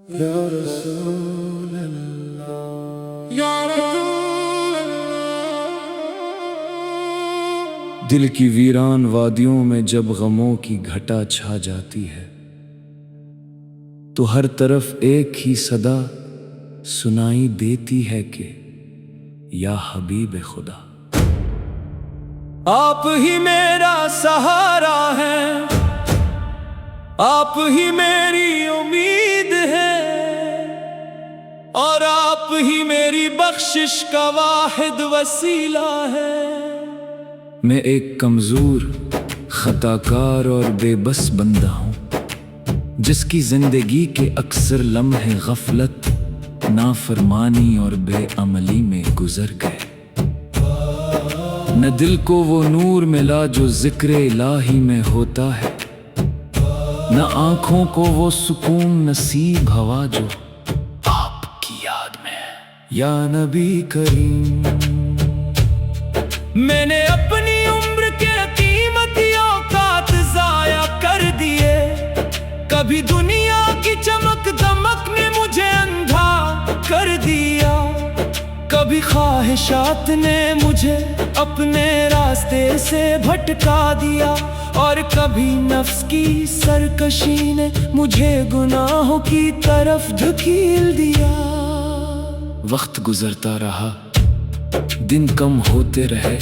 یا رسول اللہ یا رسول اللہ۔ دل کی ویران وادیوں میں جب غموں کی گھٹا چھا جاتی ہے تو ہر طرف ایک ہی صدا سنائی دیتی ہے کہ یا حبیب خدا، آپ ہی میرا سہارا ہے، آپ ہی میری امید ہے، اور آپ ہی میری بخشش کا واحد وسیلہ ہے۔ میں ایک کمزور، خطا کار اور بے بس بندہ ہوں، جس کی زندگی کے اکثر لمحے غفلت، نافرمانی اور بے عملی میں گزر گئے۔ نہ دل کو وہ نور ملا جو ذکر الہی میں ہوتا ہے، نہ آنکھوں کو وہ سکون نصیب ہوا جو آپ کی یاد میں ہے۔ یا نبی کریم، میں نے اپنی عمر کے قیمتی اوقات ضائع کر دیے، کبھی دنیا کی چمک دمک نے مجھے اندھا کر دیا، کبھی خواہشات نے مجھے اپنے راستے سے بھٹکا دیا، اور کبھی نفس کی سرکشی نے مجھے گناہوں کی طرف دھکیل دیا۔ وقت گزرتا رہا، دن کم ہوتے رہے،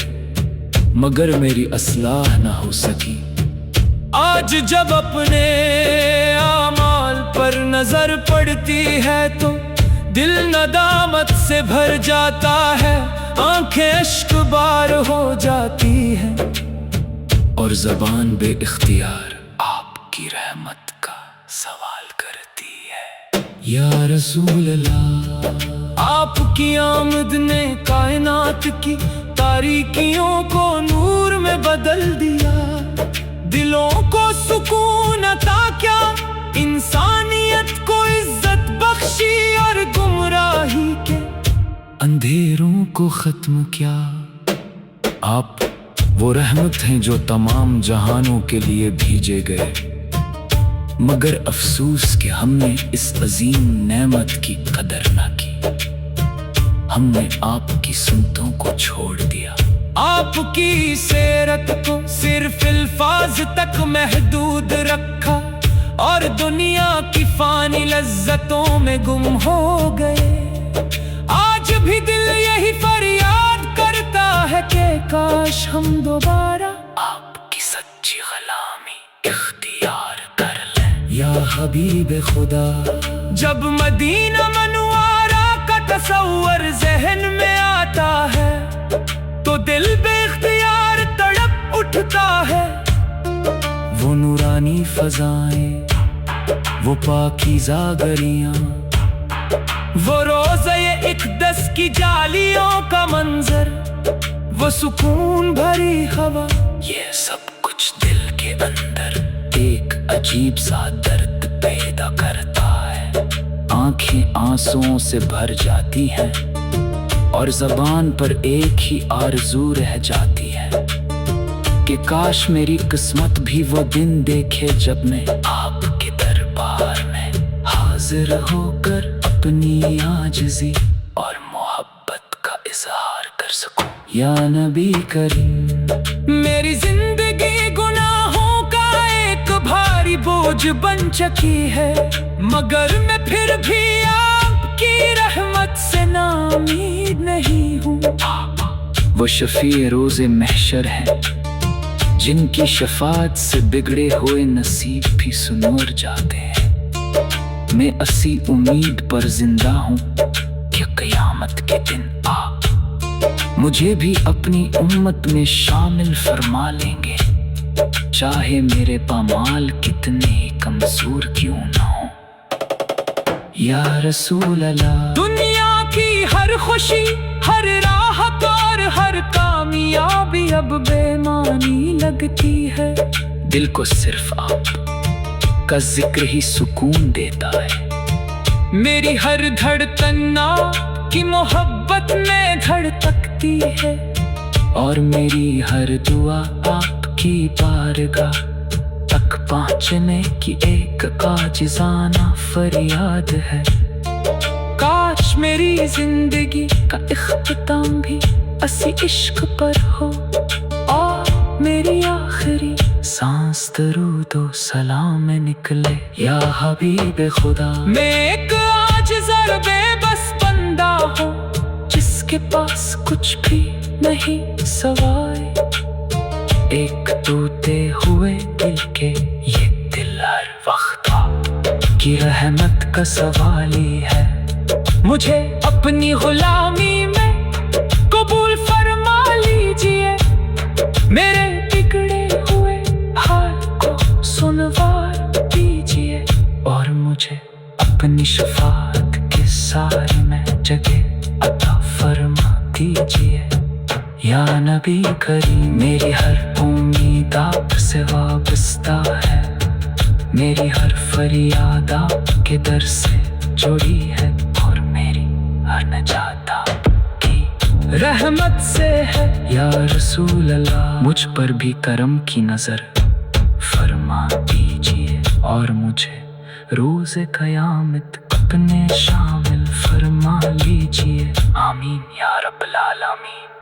مگر میری اصلاح نہ ہو سکی۔ آج جب اپنے اعمال پر نظر پڑتی ہے تو دل ندامت سے بھر جاتا ہے، آنکھیں اشک بار ہو جاتی ہیں، اور زبان بے اختیار آپ کی رحمت کا سوال کرتی ہے۔ یا رسول اللہ، آپ کی آمد نے کائنات کی تاریکیوں کو نور میں بدل دیا، دلوں کو سکون عطا کیا، انسانیت کو عزت بخشی، اور گمراہی کے اندھیروں کو ختم کیا۔ آپ وہ رحمت ہیں جو تمام جہانوں کے لیے بھیجے گئے، مگر افسوس کہ ہم نے اس عظیم نعمت کی قدر نہ کی، ہم نے آپ کی سنتوں کو چھوڑ دیا، آپ کی سیرت کو صرف الفاظ تک محدود رکھا، اور دنیا کی فانی لذتوں میں گم ہو گئے۔ آج بھی دل یہی فریاد کرتا ہے کہ کاش ہم دوبارہ آپ کی سچی غلامی اختیار کر لیں۔ یا حبیب خدا، جب مدینہ منورہ کا تصور ذہن میں آتا ہے تو دل بے اختیار تڑپ اٹھتا ہے۔ وہ نورانی فضائیں، وہ پاکیزہ گلیاں، وہ روضہ اقدس کی جالیوں کا منظر، وہ سکون بھری ہوا، یہ سب کچھ دل کے اندر ایک عجیب سا درد پیدا کرتا ہے۔ آنکھیں آنسوؤں سے بھر جاتی ہیں، اور زبان پر ایک ہی آرزو رہ جاتی ہے کہ کاش میری قسمت بھی وہ دن دیکھے جب میں آپ کے دربار میں حاضر ہو کر اپنی عاجزی اور محبت کا اظہار کر سکوں۔ یا نبی کریم، میری زندگی گناہوں کا ایک بھاری بوجھ بن چکی ہے، مگر میں پھر بھی آپ کی رحمت سے ناامید نہیں ہوں۔ وہ شفیع روز محشر ہیں جن کی شفاعت سے بگڑے ہوئے نصیب بھی سنور جاتے ہیں۔ میں اسی امید پر زندہ ہوں کہ قیامت کے دن آپ مجھے بھی اپنی امت میں شامل فرما لیں گے، چاہے میرے پامال کتنے ہی کمزور کیوں نہ ہوں۔ یا رسول اللہ، دنیا کی ہر خوشی، ہر راحت اور ہر کامیابی اب بے معنی لگتی ہے، دل کو صرف آپ کا ذکر ہی سکون دیتا ہے۔ میری ہر دھڑکن آپ کی محبت میں دھڑکتی ہے، اور میری ہر دعا آپ کی بارگاہ تک پہنچنے کی ایک عاجزانہ فریاد ہے۔ کاش میری زندگی کا اختتام بھی اسی عشق پر ہو، اور میری آخری سانس درود و سلام میں نکلے یا حبیب خدا۔ میں ایک عاجز اور بے بس بندہ ہوں، جس کے پاس کچھ بھی نہیں سوائے ایک ٹوٹے ہوئے دل کے۔ یہ دل ہر وقت آپ کی رحمت کا سوالی ہے، مجھے اپنی غلامی میں قبول فرما لیجئے، میرے بگڑے ہوئے حال کو سنوار دیجئے، اور مجھے اپنی شفاعت کے سائے میں جگہ عطا فرما دیجئے۔ یا نبی کریم، میری ہر امید آپ سے وابستہ ہے، میری ہر فریاد آپ کے در سے جڑی ہے، اور میری ہر نجات آپ کی رحمت سے ہے۔ یا رسول اللہ، مجھ پر بھی کرم کی نظر فرما دیجئے، اور مجھے روز قیامت اپنے شامل فرما لیجئے۔ آمین یا رب العالمین۔